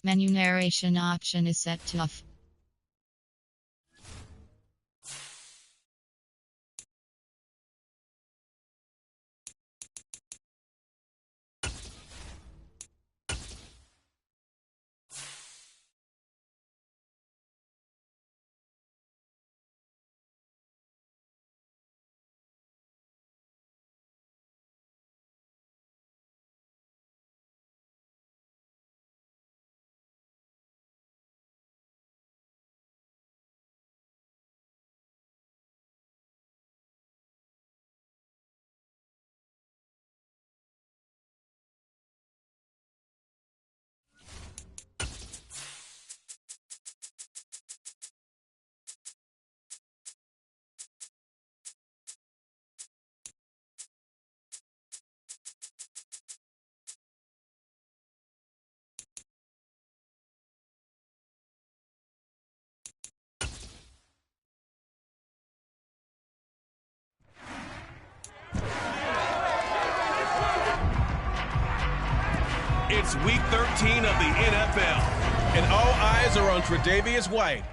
Menu narration option is set to off. It's Week 13 of the NFL, and all eyes are on Tre'Davious White.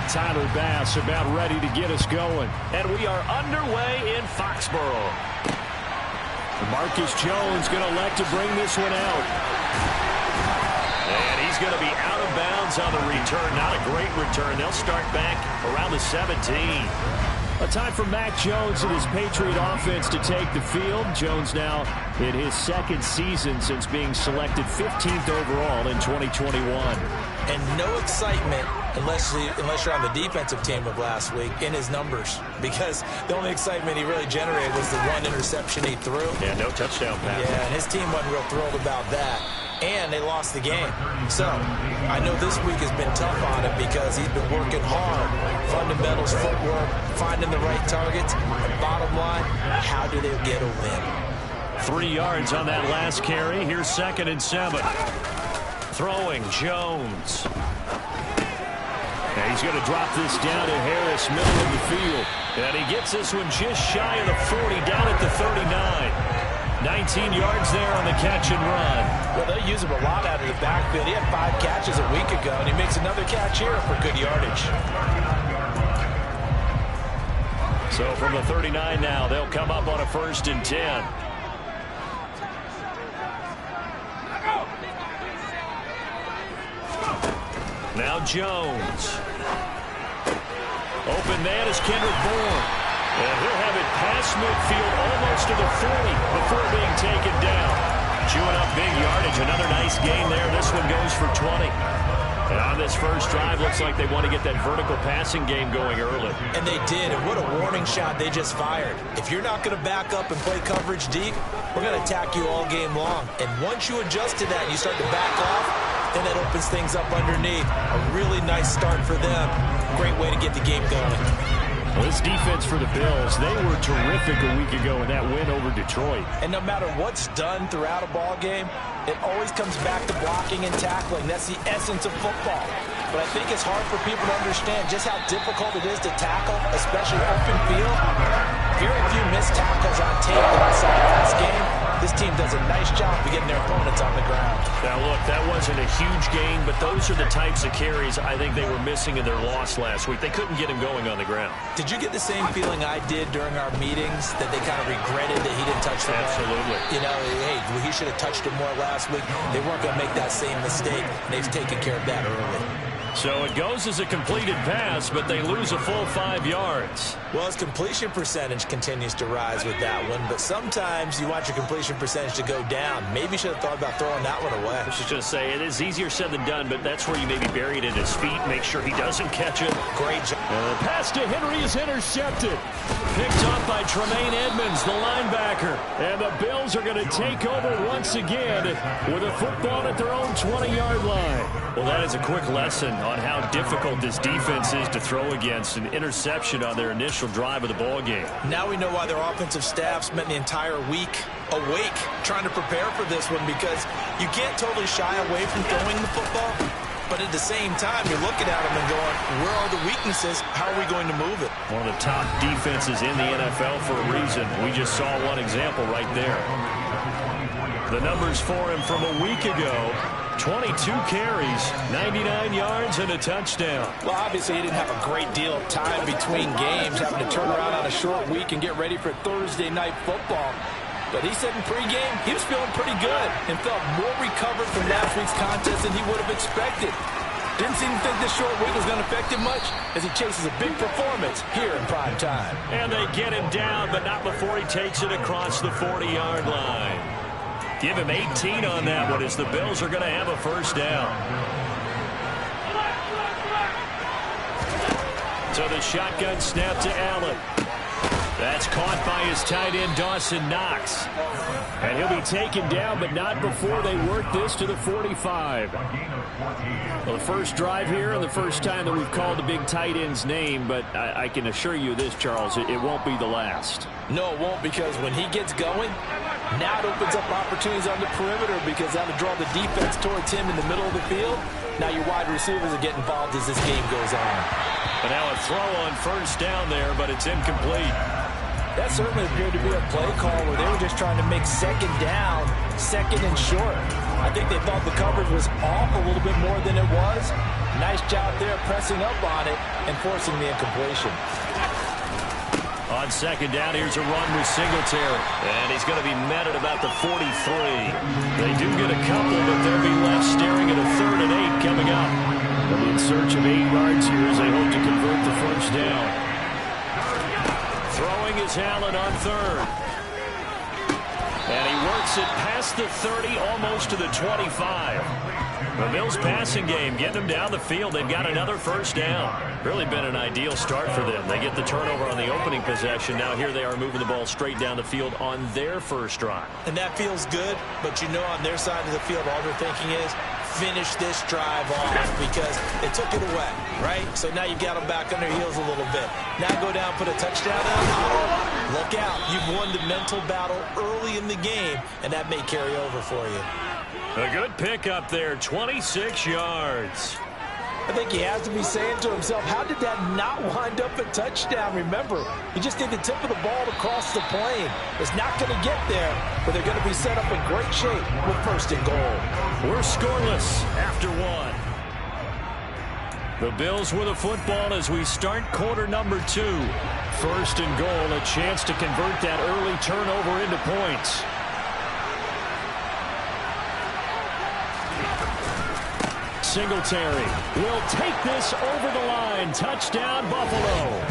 Tyler Bass about ready to get us going. And we are underway in Foxborough. Marcus Jones going to elect to bring this one out. And he's going to be out of bounds on the return. Not a great return. They'll start back around the 17. A time for Mac Jones and his Patriot offense to take the field. Jones now in his second season since being selected 15th overall in 2021. And no excitement unless you're on the defensive team of last week in his numbers, because the only excitement he really generated was the one interception he threw. Yeah, no touchdown pass. Yeah, and his team wasn't real thrilled about that. And they lost the game. So I know this week has been tough on him because he's been working hard. Fundamentals, footwork, finding the right targets. And bottom line, how do they get a win? 3 yards on that last carry. Here's 2nd and 7. Throwing Jones. And he's going to drop this down to Harris, middle of the field. And he gets this one just shy of the 40, down at the 39. 19 yards there on the catch and run. Well, they use him a lot out of the backfield. He had 5 catches a week ago, and he makes another catch here for good yardage. So from the 39 now, they'll come up on a 1st and 10. Now Jones. Open man is Kendrick Bourne. And he'll have it past midfield almost to the 40 before being taken down. Chewing up big yardage. Another nice gain there. This one goes for 20. And on this first drive, looks like they want to get that vertical passing game going early. And they did. And what a warning shot they just fired. If you're not going to back up and play coverage deep, we're going to attack you all game long. And once you adjust to that and you start to back off, then that opens things up underneath. A really nice start for them. Great way to get the game going. Well, this defense for the Bills, they were terrific a week ago in that win over Detroit. And no matter what's done throughout a ball game, it always comes back to blocking and tackling. That's the essence of football. But I think it's hard for people to understand just how difficult it is to tackle, especially open field. Very few missed tackles on tape that I saw last game. This team does a nice job of getting their opponents on the ground. Now, look, that wasn't a huge gain, but those are the types of carries I think they were missing in their loss last week. They couldn't get him going on the ground. Did you get the same feeling I did during our meetings, that they kind of regretted that he didn't touch the ball? Absolutely. You know, hey, he should have touched it more last week. They weren't going to make that same mistake, and they've taken care of that early. So it goes as a completed pass, but they lose a full 5 yards. Well, his completion percentage continues to rise with that one, but sometimes you want your completion percentage to go down. Maybe you should have thought about throwing that one away. I was just going to say, it is easier said than done, but that's where you maybe bury it at his feet, make sure he doesn't catch it. Great job. And the pass to Henry is intercepted. Picked off by Tremaine Edmonds, the linebacker. And the Bills are going to take over once again with a football at their own 20-yard line. Well, that is a quick lesson on how difficult this defense is to throw against. An interception on their initial drive of the ball game. Now we know why their offensive staff spent the entire week awake trying to prepare for this one, because you can't totally shy away from throwing the football. But at the same time, you're looking at them and going, where are the weaknesses? How are we going to move it? One of the top defenses in the NFL for a reason. We just saw one example right there. The numbers for him from a week ago: 22 carries, 99 yards, and a touchdown. Well, obviously, he didn't have a great deal of time between games, having to turn around on a short week and get ready for Thursday night football. But he said in pregame he was feeling pretty good and felt more recovered from last week's contest than he would have expected. Didn't seem to think this short week was going to affect him much as he chases a big performance here in prime time. And they get him down, but not before he takes it across the 40-yard line. Give him 18 on that one as the Bills are going to have a first down. So the shotgun snap to Allen. That's caught by his tight end, Dawson Knox. And he'll be taken down, but not before they work this to the 45. Well, the first drive here and the first time that we've called the big tight end's name, but I can assure you this, Charles, it won't be the last. No, it won't, because when he gets going, now it opens up opportunities on the perimeter, because that'll draw the defense towards him in the middle of the field. Now your wide receivers will get involved as this game goes on. But now a throw on first down there, but it's incomplete. That certainly appeared to be a play call where they were just trying to make second down, second and short. I think they thought the coverage was off a little bit more than it was. Nice job there pressing up on it and forcing the incompletion. On second down, here's a run with Singletary. And he's going to be met at about the 43. They do get a couple, but they'll be left staring at a 3rd and 8 coming up. They'll be in search of 8 yards here as they hope to convert the first down. Throwing is Allen on 3rd. And he works it past the 30, almost to the 25. The Bills passing game, getting them down the field. They've got another first down. Really been an ideal start for them. They get the turnover on the opening possession. Now here they are moving the ball straight down the field on their first drive. And that feels good, but you know on their side of the field, all they're thinking is, finish this drive off, because they took it away, right? So now you've got them back on their heels a little bit. Now go down, put a touchdown on. Look out. You've won the mental battle early in the game, and that may carry over for you. A good pickup there, 26 yards. I think he has to be saying to himself, how did that not wind up a touchdown? Remember, you just need the tip of the ball to cross the plane. It's not going to get there, but they're going to be set up in great shape with 1st and goal. We're scoreless after 1. The Bills with a football as we start quarter number 2. 1st and goal, a chance to convert that early turnover into points. Singletary will take this over the line. Touchdown, Buffalo.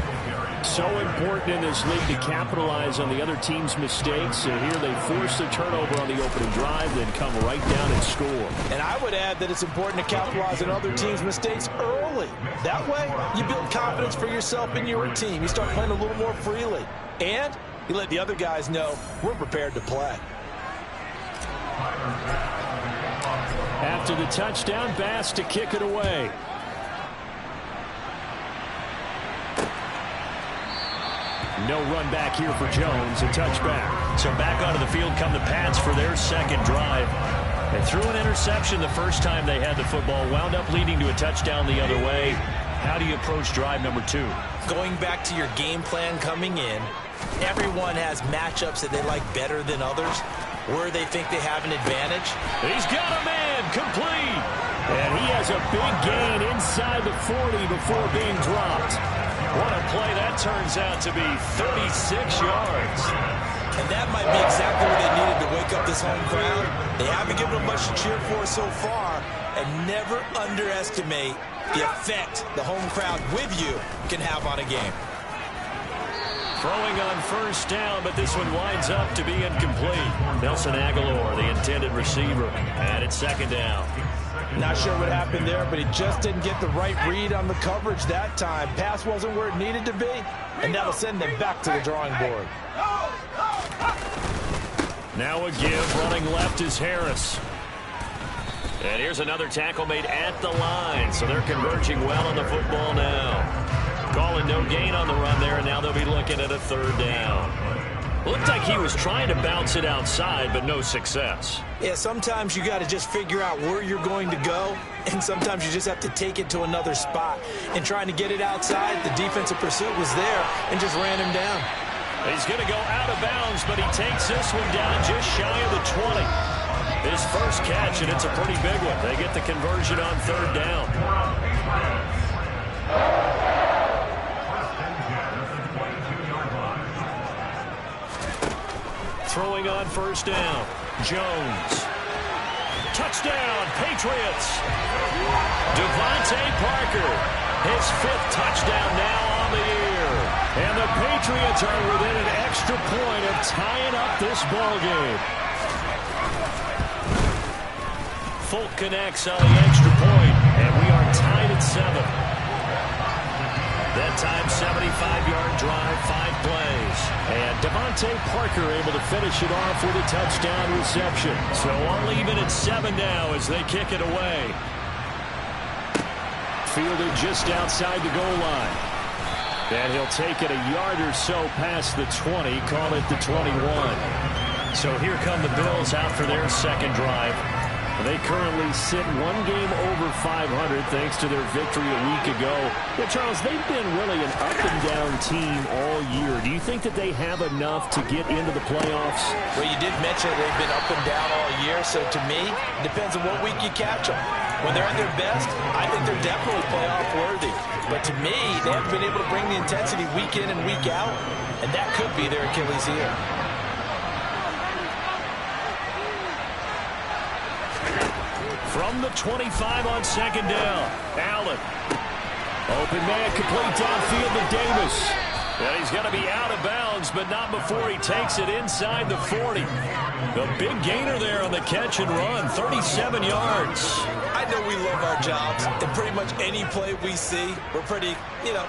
So important in this league to capitalize on the other team's mistakes. And here they force the turnover on the opening drive, then come right down and score. And I would add that it's important to capitalize on other teams' mistakes early. That way, you build confidence for yourself and your team. You start playing a little more freely. And you let the other guys know we're prepared to play. After the touchdown, Bass to kick it away. No run back here for Jones, a touchback. So back onto the field come the Pats for their second drive. They threw an interception the first time they had the football, wound up leading to a touchdown the other way. How do you approach drive number 2? Going back to your game plan coming in, everyone has matchups that they like better than others, where they think they have an advantage. He's got a man, complete. And he has a big gain inside the 40 before being dropped. What a play that turns out to be, 36 yards. And that might be exactly what they needed to wake up this home crowd. They haven't given them much to cheer for so far, and never underestimate the effect the home crowd with you can have on a game. Throwing on first down, but this one winds up to be incomplete. Nelson Aguilar, the intended receiver, and it's second down. Not sure what happened there, but he just didn't get the right read on the coverage that time. Pass wasn't where it needed to be, and that'll send them back to the drawing board. Now a give. Running left is Harris. And here's another tackle made at the line, so they're converging well on the football now. Calling no gain on the run there, and now they'll be looking at a third down. Looked like he was trying to bounce it outside, but no success. Yeah, sometimes you got to just figure out where you're going to go, and sometimes you just have to take it to another spot. And trying to get it outside, the defensive pursuit was there and just ran him down. He's going to go out of bounds, but he takes this one down just shy of the 20. His first catch, and it's a pretty big one. They get the conversion on third down. Throwing on first down. Jones. Touchdown, Patriots. Devontae Parker. His 5th touchdown now on the year. And the Patriots are within an extra point of tying up this ball game. Folk connects on the extra point, and we are tied at 7. That time, 75-yard drive, 5 plays. And Devontae Parker able to finish it off with a touchdown reception. So all even at 7 now as they kick it away. Fielded just outside the goal line. And he'll take it a yard or so past the 20, call it the 21. So here come the Bills out for their second drive. They currently sit 1 game over 500 thanks to their victory a week ago. Yeah, Charles, they've been really an up-and-down team all year. Do you think that they have enough to get into the playoffs? Well, you did mention they've been up and down all year, so to me, it depends on what week you catch them. When they're at their best, I think they're definitely playoff worthy. But to me, they haven't been able to bring the intensity week in and week out, and that could be their Achilles heel. From the 25 on second down, Allen. Open man, complete downfield to Davis. And he's going to be out of bounds, but not before he takes it inside the 40. The big gainer there on the catch and run, 37 yards. I know we love our jobs, and pretty much any play we see, we're pretty,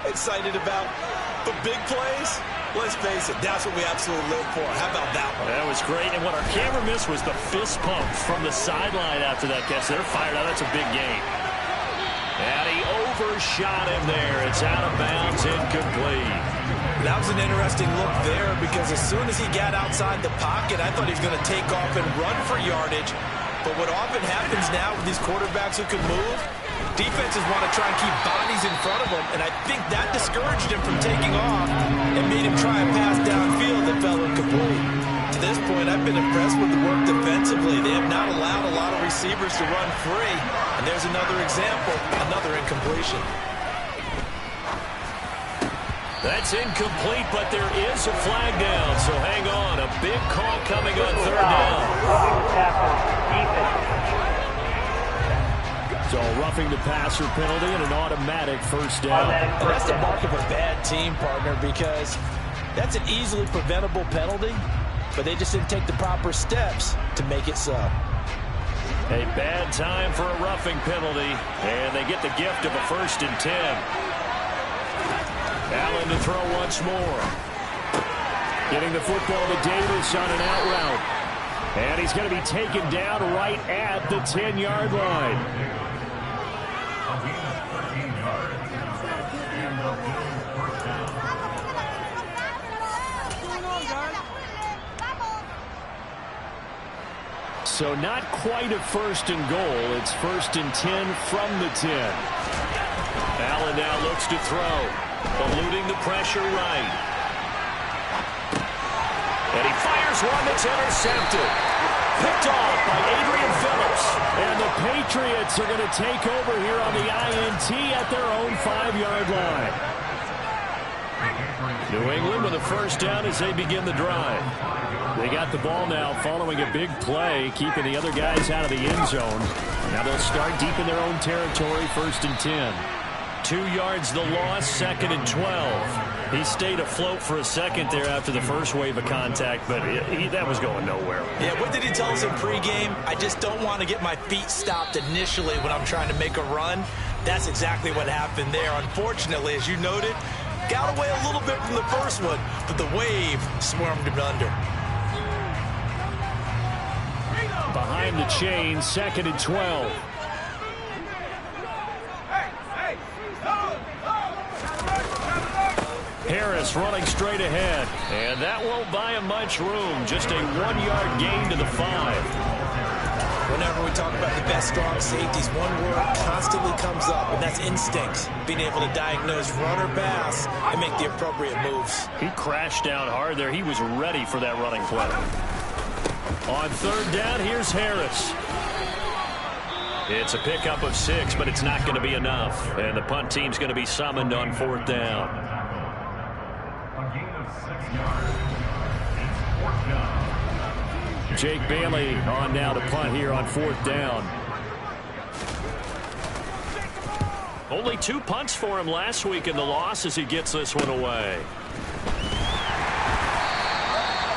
excited about. But big plays, let's face it, that's what we absolutely live for. How about that one? That was great, and what our camera missed was the fist pump from the sideline after that catch. They're fired out. That's a big gain. And he overshot him there. It's out of bounds, incomplete. That was an interesting look there because as soon as he got outside the pocket, I thought he was going to take off and run for yardage. But what often happens now with these quarterbacks who can move, defenses want to try and keep bodies in front of them, and I think that discouraged him from taking off and made him try a pass downfield that fell incomplete. To this point, I've been impressed with the work defensively. They have not allowed a lot of receivers to run free, and there's another example, another incompletion. That's incomplete, but there is a flag down, so hang on. A big call coming on third down. So roughing the passer penalty and an automatic first down. And that's the mark of a bad team, partner, because that's an easily preventable penalty, but they just didn't take the proper steps to make it so. A bad time for a roughing penalty, and they get the gift of a 1st and 10. Allen to throw once more. Getting the football to Davis on an out route. And he's going to be taken down right at the 10-yard line. So not quite a 1st and goal. It's 1st and 10 from the 10. Allen now looks to throw. Eluding the pressure right. And he fires one that's intercepted. Picked off by Adrian Phillips. And the Patriots are going to take over here on the INT at their own 5-yard line. New England with a first down as they begin the drive. They got the ball now following a big play, keeping the other guys out of the end zone. Now they'll start deep in their own territory, 1st and 10. 2 yards the loss, 2nd and 12. He stayed afloat for a second there after the first wave of contact, but that was going nowhere. Yeah, what did he tell us in pregame? I just don't want to get my feet stopped initially when I'm trying to make a run. That's exactly what happened there. Unfortunately, as you noted, got away a little bit from the first one, but the wave swarmed him under. Behind the chain, 2nd and 12. Harris running straight ahead, and that won't buy him much room. Just a 1-yard gain to the 5. Whenever we talk about the best strong safeties, one word constantly comes up, and that's instinct. Being able to diagnose run or pass and make the appropriate moves. He crashed down hard there. He was ready for that running play. On 3rd down, here's Harris. It's a pickup of 6, but it's not going to be enough. And the punt team's going to be summoned on 4th down. Jake Bailey on now to punt here on 4th down. Only 2 punts for him last week in the loss as he gets this one away.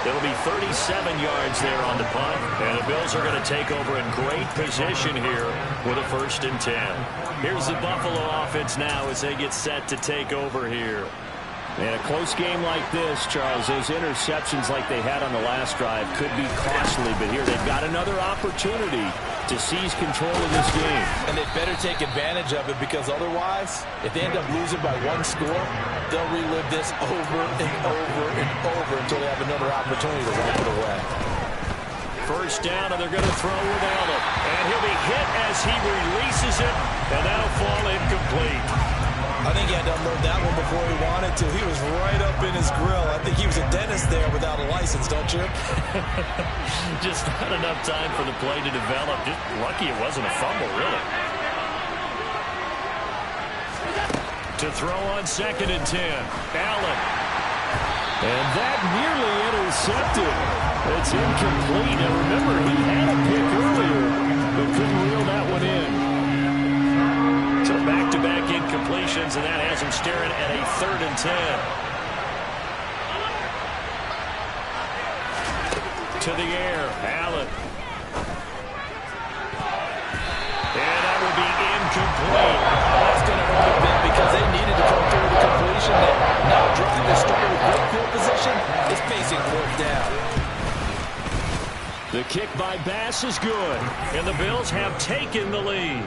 It'll be 37 yards there on the punt, and the Bills are going to take over in great position here with a 1st and 10. Here's the Buffalo offense now as they get set to take over here. In a close game like this, Charles, those interceptions like they had on the last drive could be costly, but here they've got another opportunity to seize control of this game. And they better take advantage of it, because otherwise, if they end up losing by 1 score, they'll relive this over and over and over until they have another opportunity to wrap it away. 1st down, and they're going to throw without him. And he'll be hit as he releases it, and that'll fall incomplete. I think he had to unload that one before he wanted to. He was right up in his grill. I think he was a dentist there without a license, don't you? Just not enough time for the play to develop. Just lucky it wasn't a fumble, really. To throw on 2nd and 10. Allen. And that nearly intercepted. It's incomplete. And remember, he had a pick earlier, but couldn't reel that one in. So back-to-back incompletions, and that has him staring at a 3rd and 10. To the air, Allen. And that will be incomplete. That's going to hurt a bit because they needed to come through the completion there. Now drive the starter with good field position is facing 4th down. The kick by Bass is good, and the Bills have taken the lead.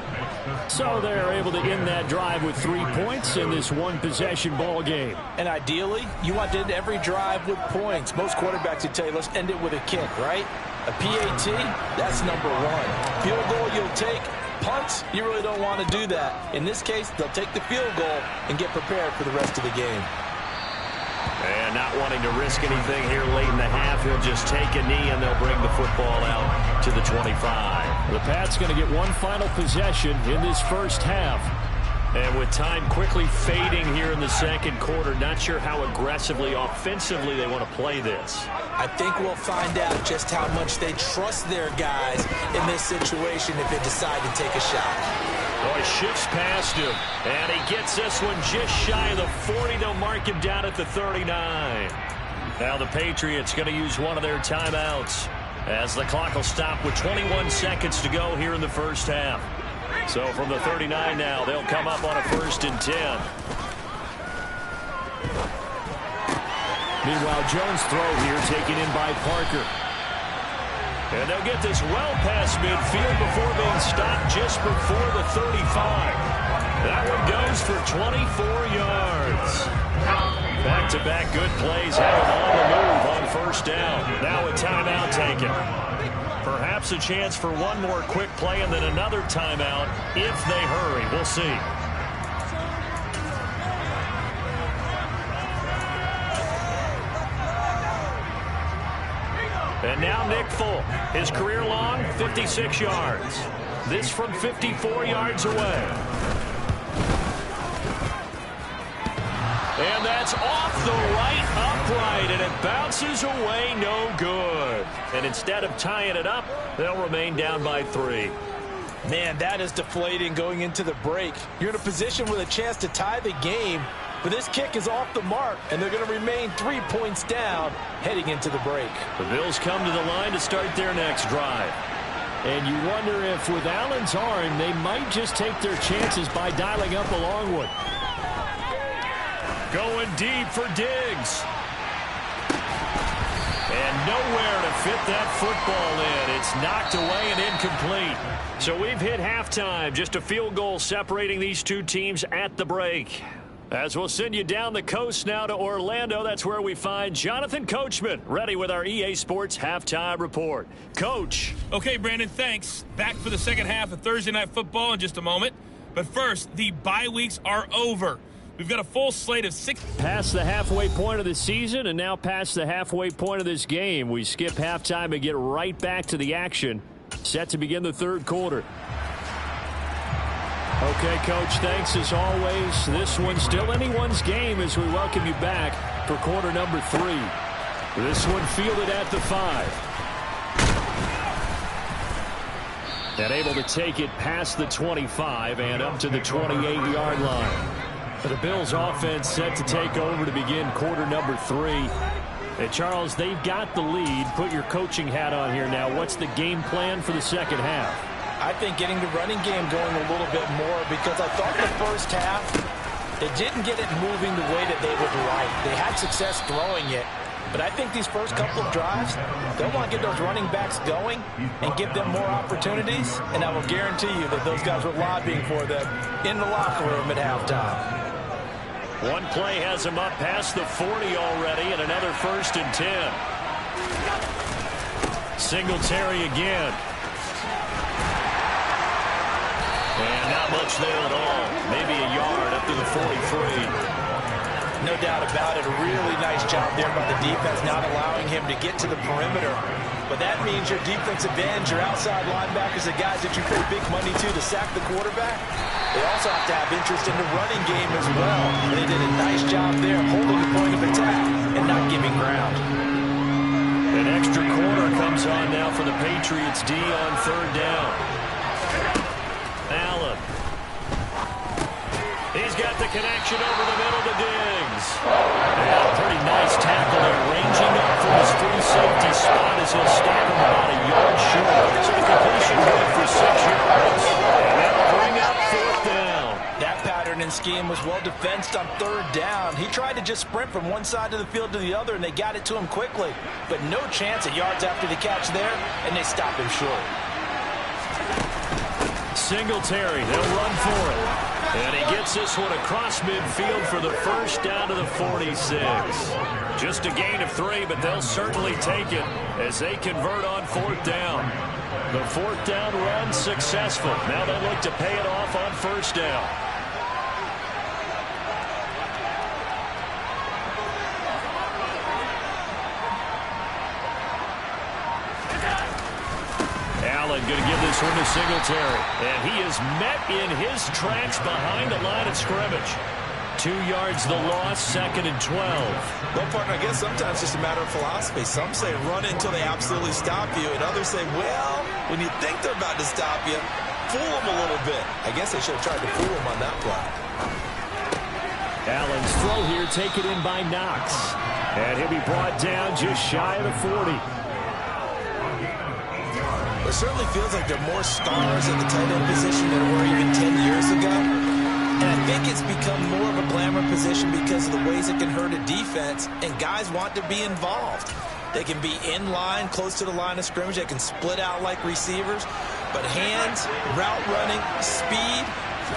So they're able to end that drive with 3 points in this 1-possession ball game. And ideally, you want to end every drive with points. Most quarterbacks would tell you, let's end it with a kick, right? A PAT, that's number 1. Field goal you'll take. Punts, you really don't want to do that. In this case, they'll take the field goal and get prepared for the rest of the game. And not wanting to risk anything here late in the half, he'll just take a knee and they'll bring the football out to the 25. The Pats going to get one final possession in this 1st half. And with time quickly fading here in the 2nd quarter, not sure how aggressively, offensively they want to play this. I think we'll find out just how much they trust their guys in this situation if they decide to take a shot. Oh, he shifts past him, and he gets this one just shy of the 40. They'll mark him down at the 39. Now the Patriots going to use one of their timeouts as the clock will stop with 21 seconds to go here in the 1st half. So from the 39 now, they'll come up on a 1st and 10. Meanwhile, Jones' throw here taken in by Parker. And they'll get this well past midfield before being stopped just before the 35. That one goes for 24 yards. Back-to-back good plays have him on the move on 1st down. Now a timeout taken. Perhaps a chance for one more quick play and then another timeout if they hurry. We'll see. And now Nick Folk, his career long, 56 yards. This from 54 yards away. And that's off the right upright, and it bounces away no good. And instead of tying it up, they'll remain down by 3. Man, that is deflating going into the break. You're in a position with a chance to tie the game, but this kick is off the mark, and they're going to remain 3 points down heading into the break. The Bills come to the line to start their next drive. And you wonder if with Allen's arm, they might just take their chances by dialing up a long one. Going deep for Diggs. And nowhere to fit that football in. It's knocked away and incomplete. So we've hit halftime. Just a field goal separating these two teams at the break. As we'll send you down the coast now to Orlando, that's where we find Jonathan Coachman, ready with our EA Sports Halftime Report. Coach. Okay, Brandon, thanks. Back for the second half of Thursday Night Football in just a moment. But first, the bye weeks are over. We've got a full slate of 6. Past the halfway point of the season and now past the halfway point of this game. We skip halftime and get right back to the action. Set to begin the third quarter. Okay, Coach, thanks as always. This one's still anyone's game as we welcome you back for quarter number 3. This one fielded at the 5. And able to take it past the 25 and up to the 28-yard line. The Bills offense set to take over to begin quarter number 3. And Charles, they've got the lead. Put your coaching hat on here now. What's the game plan for the second half? I think getting the running game going a little bit more, because I thought the first half, they didn't get it moving the way that they would like. They had success throwing it, but I think these first couple of drives, they'll want to get those running backs going and give them more opportunities, and I will guarantee you that those guys were lobbying for them in the locker room at halftime. One play has him up past the 40 already, and another 1st and 10. Singletary again. And not much there at all. Maybe a yard up to the 43. No doubt about it. A really nice job there by the defense, not allowing him to get to the perimeter. But that means your defensive ends, your outside linebackers, the guys that you pay big money to sack the quarterback, they also have to have interest in the running game as well. And they did a nice job there holding the point of attack and not giving ground. An extra quarter comes on now for the Patriots D on 3rd down. Allen. He's got the connection over the middle to Diggs. And a pretty nice tackle there, ranging up from his free safety spot as he'll stop him about a yard short. So the completion good for 6 yards. And that'll bring up 4th down. That pattern and scheme was well defensed on 3rd down. He tried to just sprint from one side of the field to the other, and they got it to him quickly. But no chance at yards after the catch there, and they stopped him short. Singletary, they'll run for it. And he gets this one across midfield for the 1st down to the 46. Just a gain of 3, but they'll certainly take it as they convert on 4th down. The 4th down run successful. Now they look to pay it off on 1st down. Allen going to give this one to Singletary. And he is met in his tracks behind the line of scrimmage. 2 yards the loss, 2nd and 12. Well, partner, I guess sometimes it's just a matter of philosophy. Some say run until they absolutely stop you, and others say, well, when you think they're about to stop you, fool them a little bit. I guess they should have tried to fool them on that play. Allen's throw here taken in by Knox. And he'll be brought down just shy of the 40. It certainly feels like there are more stars at the tight end position than there were even 10 years ago. And I think it's become more of a glamour position because of the ways it can hurt a defense, and guys want to be involved. They can be in line, close to the line of scrimmage. They can split out like receivers. But hands, route running, speed,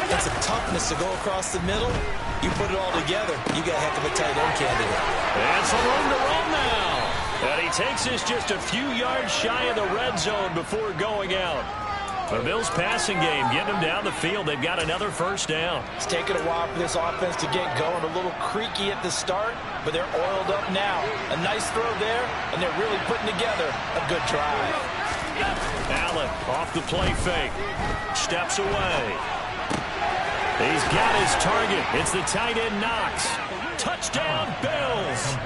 and some toughness to go across the middle, you put it all together, you got a heck of a tight end candidate. And some room to run now. And he takes this just a few yards shy of the red zone before going out. The Bills passing game getting them down the field. They've got another 1st down. It's taken a while for this offense to get going. A little creaky at the start, but they're oiled up now. A nice throw there, and they're really putting together a good drive. Allen off the play fake. Steps away. He's got his target. It's the tight end Knox. Touchdown, Bills.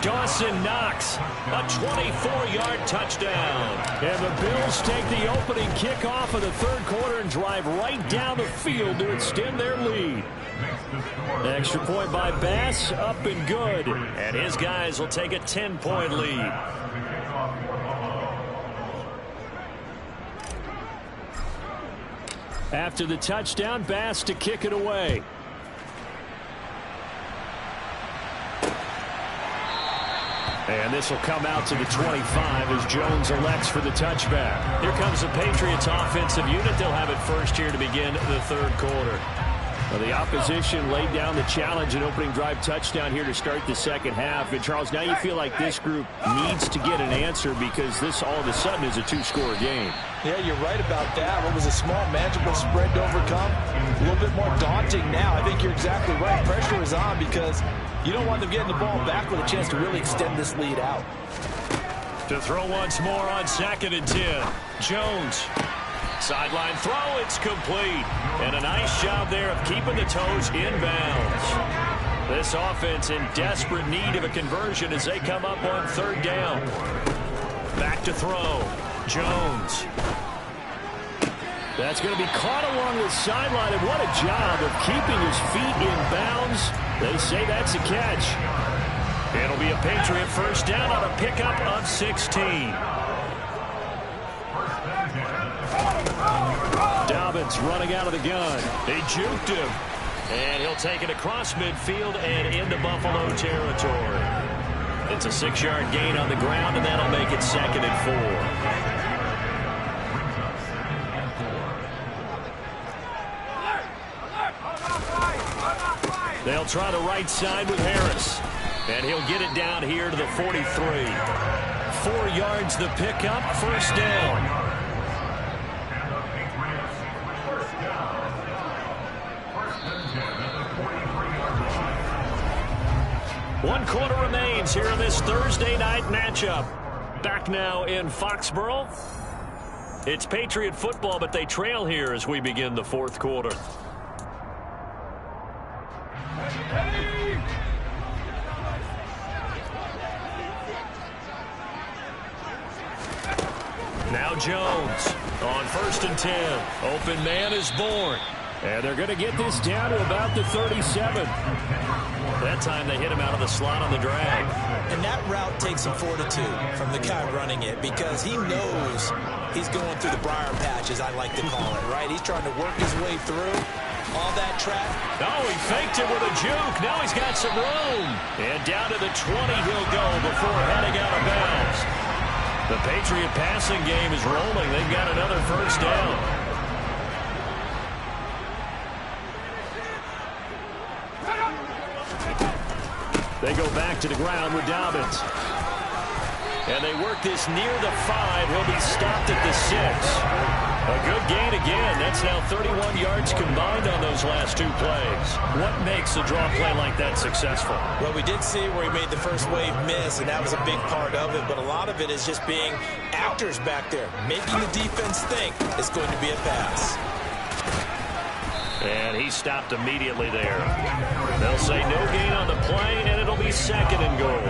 Dawson Knox. A 24-yard touchdown. And the Bills take the opening kickoff of the third quarter and drive right down the field to extend their lead. Extra point by Bass, up and good. And his guys will take a 10-point lead. After the touchdown, Bass to kick it away. And this will come out to the 25 as Jones elects for the touchback. Here comes the Patriots offensive unit. They'll have it first here to begin the third quarter. Well, the opposition laid down the challenge, an opening drive touchdown here to start the second half. And, Charles, now you feel like this group needs to get an answer because this all of a sudden is a two-score game. Yeah, you're right about that. What was a small, manageable spread to overcome, a little bit more daunting now. I think you're exactly right. Pressure is on because you don't want them getting the ball back with a chance to really extend this lead out. To throw once more on 2nd and 10. Jones. Sideline throw, it's complete. And a nice job there of keeping the toes in bounds. This offense in desperate need of a conversion as they come up on 3rd down. Back to throw. Jones. That's going to be caught along the sideline, and what a job of keeping his feet in bounds. They say that's a catch. It'll be a Patriot first down on a pickup of 16. Dobbins running out of the gun. They juked him. And he'll take it across midfield and into Buffalo territory. It's a 6-yard gain on the ground, and that'll make it 2nd and 4. They'll try the right side with Harris. And he'll get it down here to the 43. 4 yards the pickup, first down. One quarter remains here in this Thursday night matchup. Back now in Foxborough. It's Patriot football, but they trail here as we begin the fourth quarter. Now Jones on 1st and 10. Open man is born. And they're going to get this down to about the 37. That time they hit him out of the slot on the drag. And that route takes some fortitude from the guy running it because he knows he's going through the briar patch, as I like to call it, right? He's trying to work his way through all that traffic. Oh, he faked it with a juke. Now he's got some room. And down to the 20 he'll go before heading out of bounds. The Patriot passing game is rolling. They've got another first down. They go back to the ground with Dobbins. And they work this near the 5. He'll be stopped at the 6. A good gain again. That's now 31 yards combined on those last 2 plays. What makes a draw play like that successful? Well, we did see where he made the first wave miss, and that was a big part of it. But a lot of it is just being actors back there, making the defense think it's going to be a pass. And he stopped immediately there. They'll say no gain on the play, and it'll be 2nd and goal.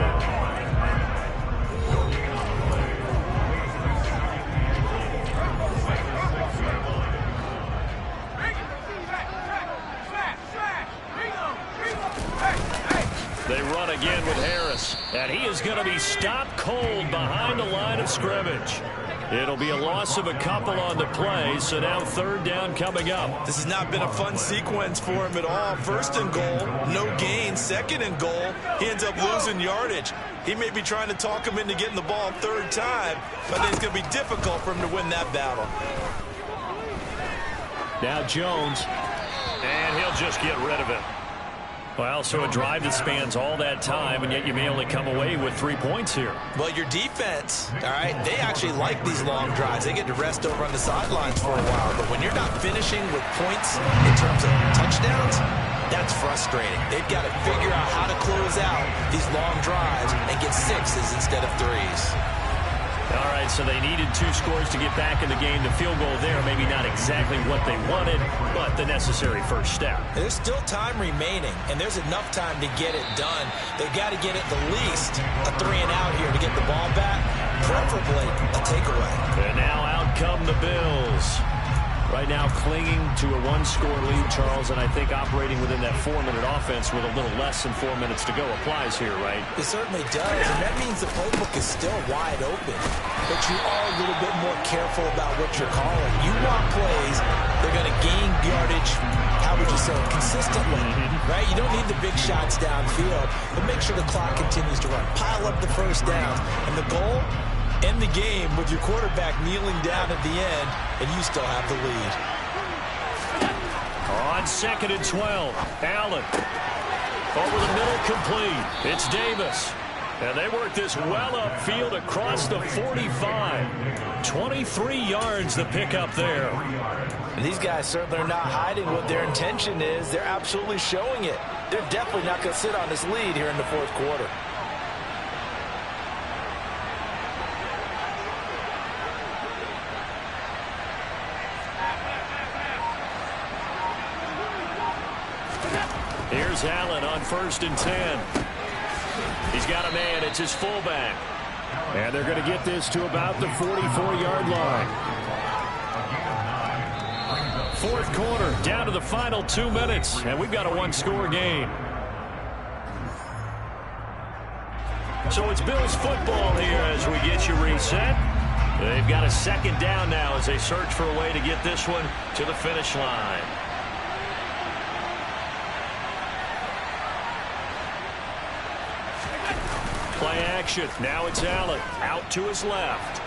They run again with Harris, and he is going to be stopped cold behind the line of scrimmage. It'll be a loss of a couple on the play, so now 3rd down coming up. This has not been a fun sequence for him at all. 1st and goal, no gain. 2nd and goal, he ends up losing yardage. He may be trying to talk him into getting the ball 3rd time, but it's going to be difficult for him to win that battle. Now Jones, and he'll just get rid of it. Well, so a drive that spans all that time, and yet you may only come away with 3 points here. Well, your defense, all right, they actually like these long drives. They get to rest over on the sidelines for a while. But when you're not finishing with points in terms of touchdowns, that's frustrating. They've got to figure out how to close out these long drives and get 6s instead of 3s. All right, so they needed 2 scores to get back in the game. The field goal there, maybe not exactly what they wanted, but the necessary first step. There's still time remaining, and there's enough time to get it done. They've got to get at the least a 3-and-out here to get the ball back, preferably a takeaway. And now out come the Bills. Right now clinging to a 1-score lead, Charles, and I think operating within that 4-minute offense with a little less than 4 minutes to go applies here, right? It certainly does, and that means the playbook is still wide open. But you are a little bit more careful about what you're calling. You want plays, they're going to gain yardage, how would you say, consistently, right? You don't need the big shots downfield, but make sure the clock continues to run. Pile up the first downs, and the goal, end the game with your quarterback kneeling down at the end, and you still have the lead. On 2nd and 12, Allen. Over the middle, complete. It's Davis. And they work this well upfield across the 45. 23 yards to pick up there. And these guys certainly are not hiding what their intention is. They're absolutely showing it. They're definitely not going to sit on this lead here in the 4th quarter. Here's Allen on 1st and 10. He's got a man. It's his fullback. And they're going to get this to about the 44-yard line. 4th quarter, down to the final 2 minutes, and we've got a 1-score game. So it's Bills football here as we get you reset. They've got a 2nd down now as they search for a way to get this one to the finish line. Play action. Now it's Allen. Out to his left.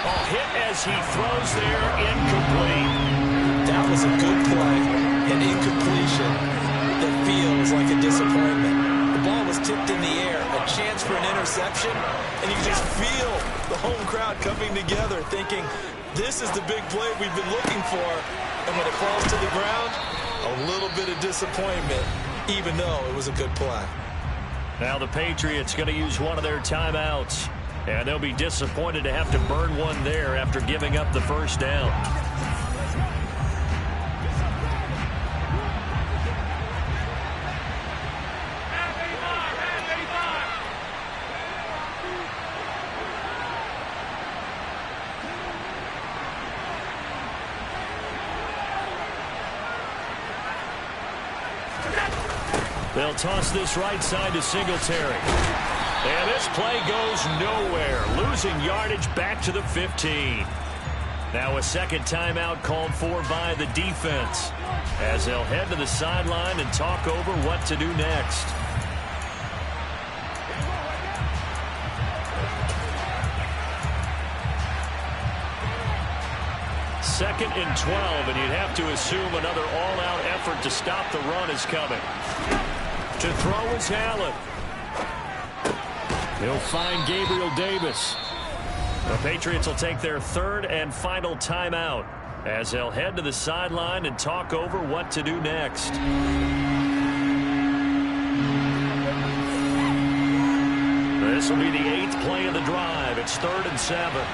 Oh, hit as he throws there. Incomplete. That was a good play. An incompletion that feels like a disappointment. The ball was tipped in the air. A chance for an interception. And you just feel the home crowd coming together thinking, this is the big play we've been looking for. And when it falls to the ground, a little bit of disappointment, even though it was a good play. Now the Patriots going to use one of their timeouts. And they'll be disappointed to have to burn one there after giving up the first down. They'll toss this right side to Singletary. And this play goes nowhere. Losing yardage back to the 15. Now a 2nd timeout called for by the defense as they'll head to the sideline and talk over what to do next. Second and 12, and you'd have to assume another all-out effort to stop the run is coming. To throw is Allen. They'll find Gabriel Davis. The Patriots will take their 3rd and final timeout as they'll head to the sideline and talk over what to do next. This will be the 8th play of the drive. It's 3rd and 7.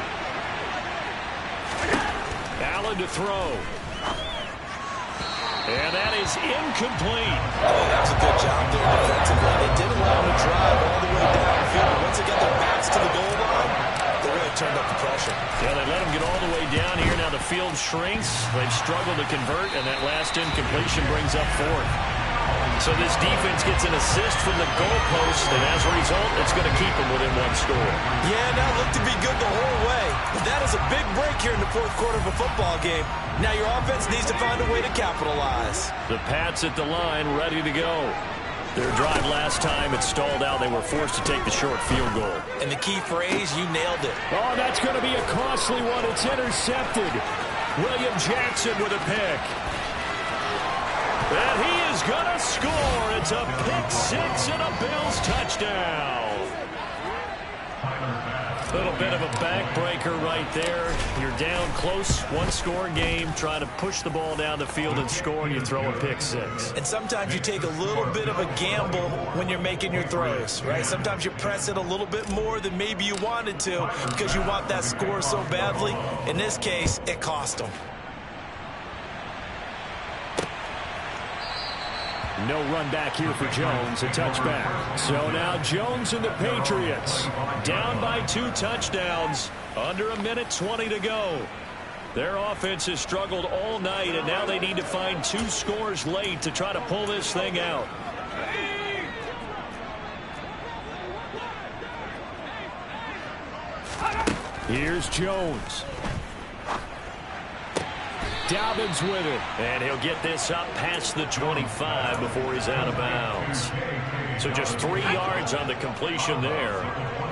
Allen to throw. And that is incomplete. Oh, that was a good job there defensively. They didn't allow him to drive all the way downfield. Once they got their backs to the goal line, they really turned up the pressure. Yeah, they let him get all the way down here. Now the field shrinks. They've struggled to convert, and that last incompletion brings up 4th. So this defense gets an assist from the goalpost, and as a result, it's going to keep them within 1 score. Yeah, that looked to be good the whole way. But that is a big break here in the 4th quarter of a football game. Now your offense needs to find a way to capitalize. The Pats at the line, ready to go. Their drive last time, it stalled out. They were forced to take the short field goal. And the key phrase, you nailed it. Oh, that's going to be a costly one. It's intercepted. William Jackson with a pick. And he is going to score. It's a pick 6 and a Bills touchdown. Little bit of a backbreaker right there. You're down close, one-score game, trying to push the ball down the field and score, and you throw a pick six. And sometimes you take a little bit of a gamble when you're making your throws, right? Sometimes you press it a little bit more than maybe you wanted to because you want that score so badly. In this case, it cost them. No run back here for Jones, a touchback. So now Jones and the Patriots down by 2 touchdowns, under a minute 20 to go. Their offense has struggled all night, and now they need to find 2 scores late to try to pull this thing out. Here's Jones. Dobbins with it, and he'll get this up past the 25 before he's out of bounds. So just 3 yards on the completion there,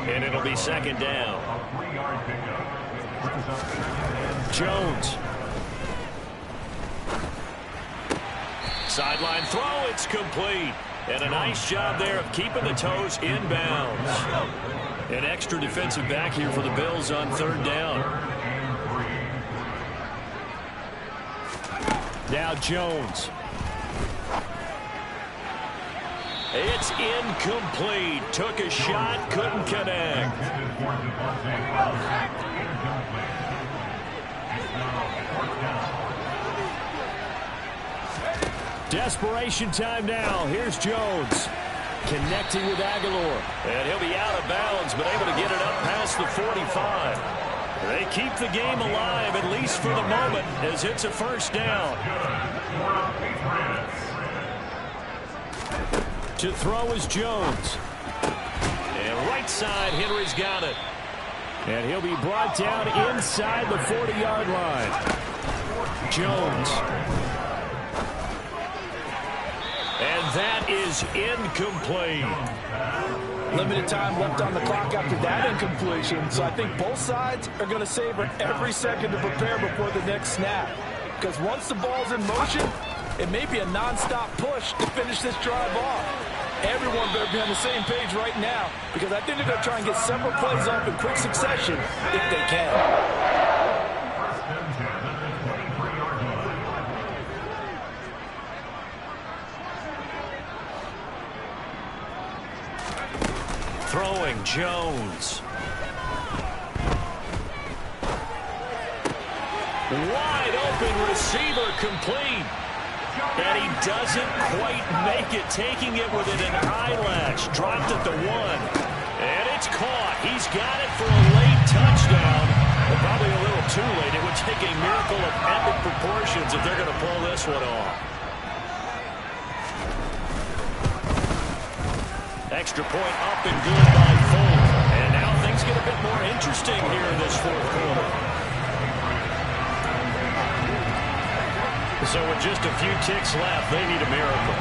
and it'll be second down. Jones. Sideline throw, it's complete. And a nice job there of keeping the toes inbounds. An extra defensive back here for the Bills on third down. Now Jones. It's incomplete. Took a shot, couldn't connect. Desperation time now. Here's Jones. Connecting with Aguilar. And he'll be out of bounds, but able to get it up past the 45. They keep the game alive, at least for the moment, as it's a first down. To throw is Jones. And right side, Henry's got it. And he'll be brought down inside the 40-yard line. Jones. And that is incomplete. Limited time left on the clock after that incompletion, so I think both sides are going to savor every second to prepare before the next snap. Because once the ball's in motion, it may be a nonstop push to finish this drive off. Everyone better be on the same page right now, because I think they're going to try and get several plays off in quick succession if they can. Throwing Jones. Wide open receiver complete. And he doesn't quite make it, taking it with an eyelash. Dropped at the 1. And it's caught. He's got it for a late touchdown. But probably a little too late. It would take a miracle of epic proportions if they're going to pull this one off. Extra point up and good by Folk. And now things get a bit more interesting here in this fourth quarter. So with just a few ticks left, they need a miracle.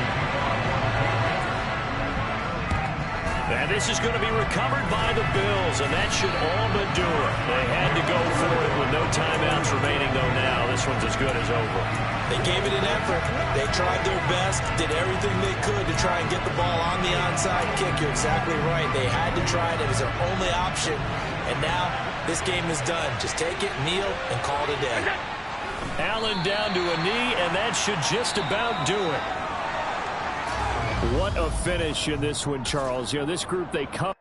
And this is going to be recovered by the Bills, and that should all but do it. They had to go for it with no timeouts remaining, though now this one's as good as over. They gave it an effort. They tried their best, did everything they could to try and get the ball on the onside kick. You're exactly right. They had to try it. It was their only option. And now this game is done. Just take it, kneel, and call it a day. Allen down to a knee, and that should just about do it. What a finish in this one, Charles. You know, this group, they come